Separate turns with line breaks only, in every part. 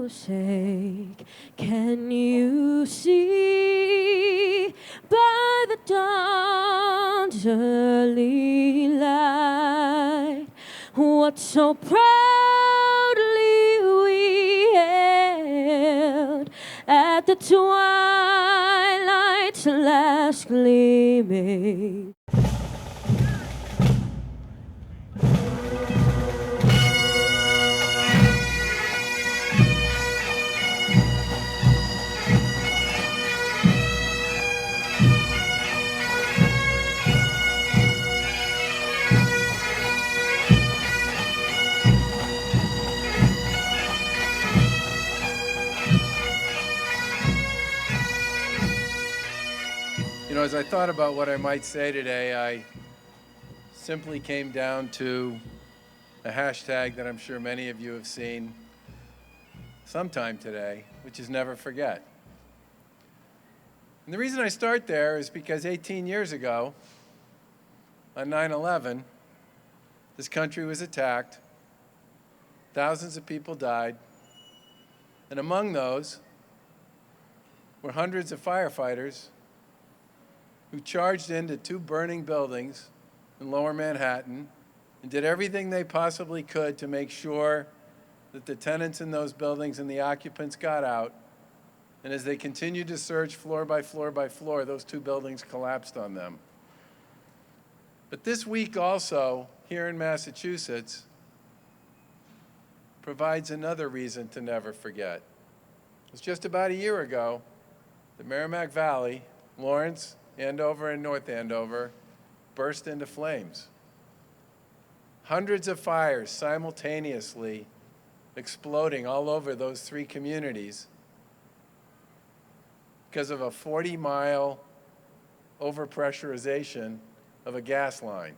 sake. Can you see by the dawn's early light what so proudly we hailed at the twilight's last gleaming?
You know, as I thought about what I might say today, I simply came down to a hashtag that I'm sure many of you have seen sometime today, which is never forget. And the reason I start there is because 18 years ago, on 9/11, this country was attacked, thousands of people died, and among those were hundreds of firefighters who charged into 2 burning buildings in Lower Manhattan and did everything they possibly could to make sure that the tenants in those buildings and the occupants got out. And as they continued to search floor by floor by floor, those 2 buildings collapsed on them. But this week also, here in Massachusetts, provides another reason to never forget. It was just about a year ago, the Merrimack Valley, Lawrence, Andover, and North Andover burst into flames. Hundreds of fires simultaneously exploding all over those 3 communities because of a 40-mile overpressurization of a gas line.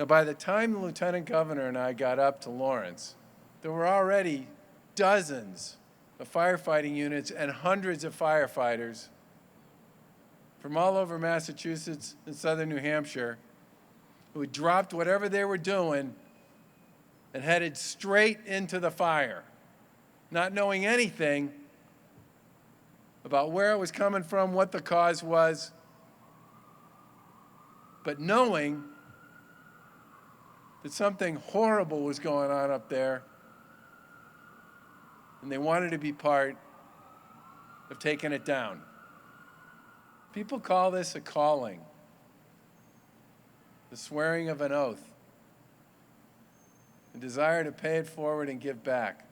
Now, by the time the Lieutenant Governor and I got up to Lawrence, there were already dozens of firefighting units and hundreds of firefighters from all over Massachusetts and southern New Hampshire who had dropped whatever they were doing and headed straight into the fire, not knowing anything about where it was coming from, what the cause was, but knowing that something horrible was going on up there, and they wanted to be part of taking it down. People call this a calling, the swearing of an oath, a desire to pay it forward and give back.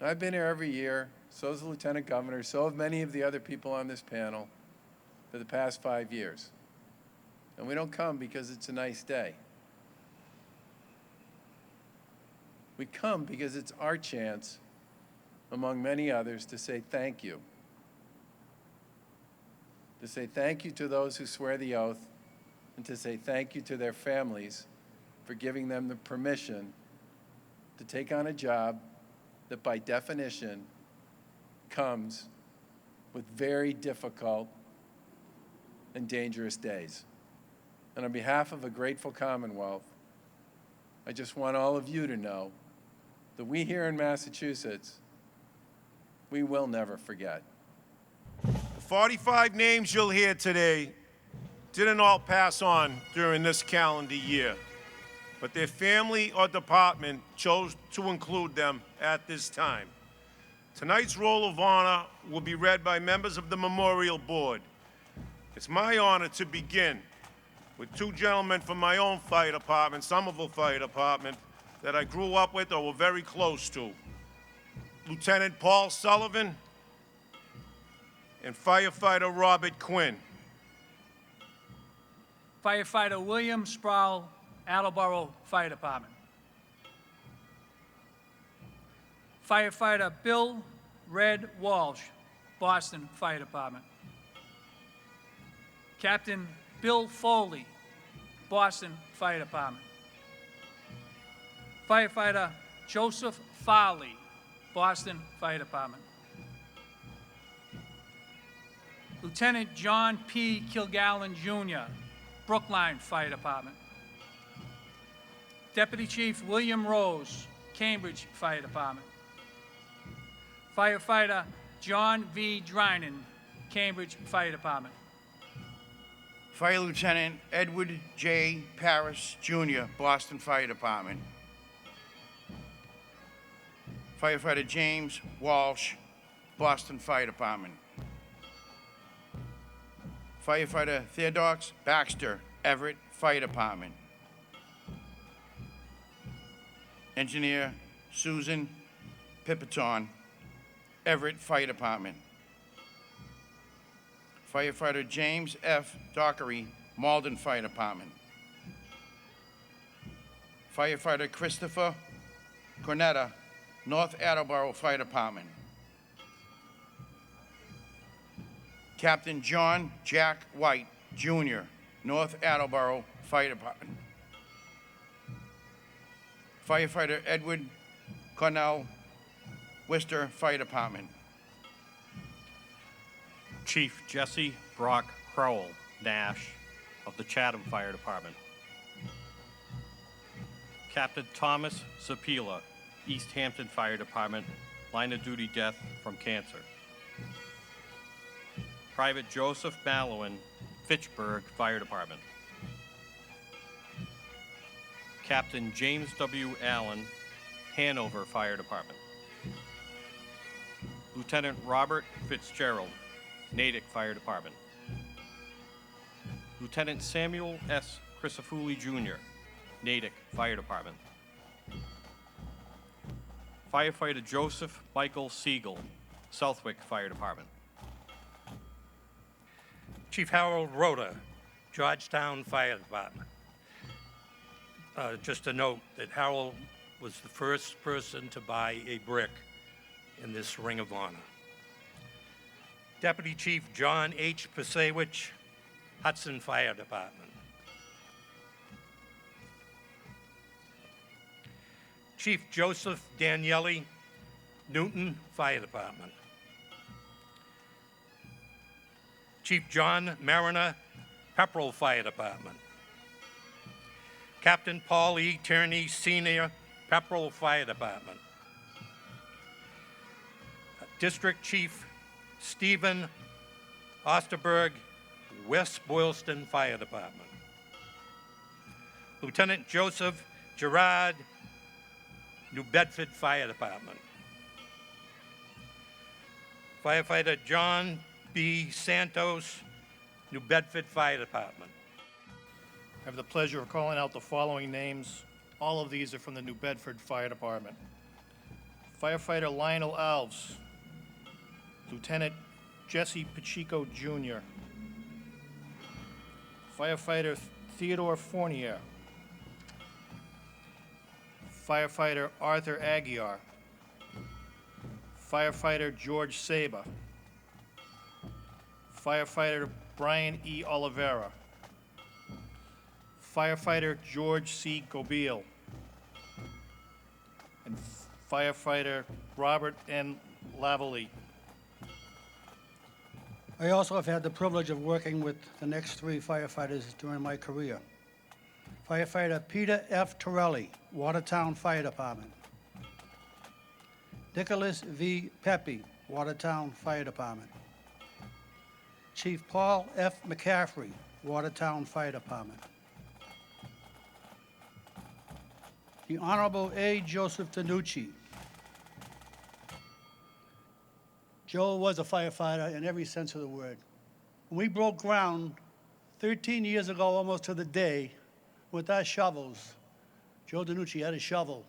I've been here every year, so has the Lieutenant Governor, so have many of the other people on this panel for the past 5 years. And we don't come because it's a nice day. We come because it's our chance, among many others, to say thank you. To say thank you to those who swear the oath, and to say thank you to their families for giving them the permission to take on a job that by definition comes with very difficult and dangerous days. And on behalf of a grateful Commonwealth, I just want all of you to know that we here in Massachusetts, we will never forget.
The 45 names you'll hear today didn't all pass on during this calendar year, but their family or department chose to include them at this time. Tonight's roll of honor will be read by members of the Memorial Board. It's my honor to begin with 2 gentlemen from my own fire department, Somerville Fire Department, that I grew up with or were very close to. Lieutenant Paul Sullivan and firefighter Robert Quinn.
Firefighter William Sproul, Attleboro Fire Department. Firefighter Bill Red Walsh, Boston Fire Department. Captain Bill Foley, Boston Fire Department. Firefighter Joseph Farley, Boston Fire Department. Lieutenant John P. Kilgallen, Jr., Brookline Fire Department. Deputy Chief William Rose, Cambridge Fire Department. Firefighter John V. Drinan, Cambridge Fire Department.
Fire Lieutenant Edward J. Paris, Jr., Boston Fire Department. Firefighter James Walsh, Boston Fire Department. Firefighter Theodox Baxter, Everett Fire Department. Engineer Susan Pipitone, Everett Fire Department. Firefighter James F. Dockery, Malden Fire Department. Firefighter Christopher Cornetta, North Attleboro Fire Department. Captain John Jack White, Jr., North Attleboro Fire Department. Firefighter Edward Cornell, Worcester Fire Department.
Chief Jesse Brock Crowell, Nash, of the Chatham Fire Department. Captain Thomas Zapila, East Hampton Fire Department, line of duty death from cancer. Private Joseph Mallowan, Fitchburg Fire Department. Captain James W. Allen, Hanover Fire Department. Lieutenant Robert Fitzgerald, Natick Fire Department. Lieutenant Samuel S. Crisafulli, Jr., Natick Fire Department. Firefighter Joseph Michael Siegel, Southwick Fire Department.
Chief Harold Rhoda, Georgetown Fire Department. Just a note that Harold was the first person to buy a brick in this Ring of Honor. Deputy Chief John H. Pasewicz, Hudson Fire Department. Chief Joseph Daniele, Newton Fire Department. Chief John Mariner, Pepperell Fire Department. Captain Paul E. Tierney, Sr., Pepperell Fire Department. District Chief Stephen Osterberg, West Boylston Fire Department. Lieutenant Joseph Gerard, New Bedford Fire Department. Firefighter John B. Santos, New Bedford Fire Department.
I have the pleasure of calling out the following names. All of these are from the New Bedford Fire Department. Firefighter Lionel Alves, Lieutenant Jesse Pacheco Jr., Firefighter Theodore Fournier, Firefighter Arthur Aguiar, Firefighter George Saba, Firefighter Brian E. Oliveira, Firefighter George C. Gobeil, and Firefighter Robert N. Lavalley.
I also have had the privilege of working with the next three firefighters during my career. Firefighter Peter F. Torelli, Watertown Fire Department. Nicholas V. Pepe, Watertown Fire Department. Chief Paul F. McCaffrey, Watertown Fire Department. The Honorable A. Joseph Danucci. Joe was a firefighter in every sense of the word. When we broke ground 13 years ago, almost to the day, with our shovels, Joe Danucci had a shovel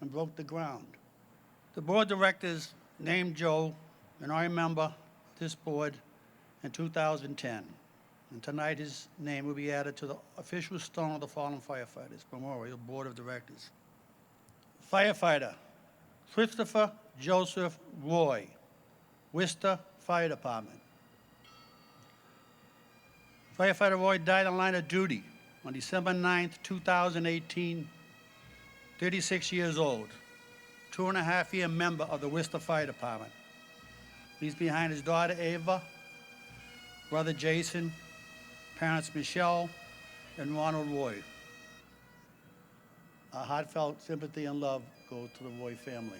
and broke the ground. The board of directors named Joe an honorary member of this board in 2010. And tonight his name will be added to the official Stone of the Fallen Firefighters Memorial Board of Directors. Firefighter Christopher Joseph Roy, Worcester Fire Department. Firefighter Roy died in line of duty on December 9th, 2018, 36 years old, 2.5-year member of the Worcester Fire Department. He's behind his daughter Ava, brother Jason, parents Michelle and Ronald Roy. Our heartfelt sympathy and love goes to the Roy family.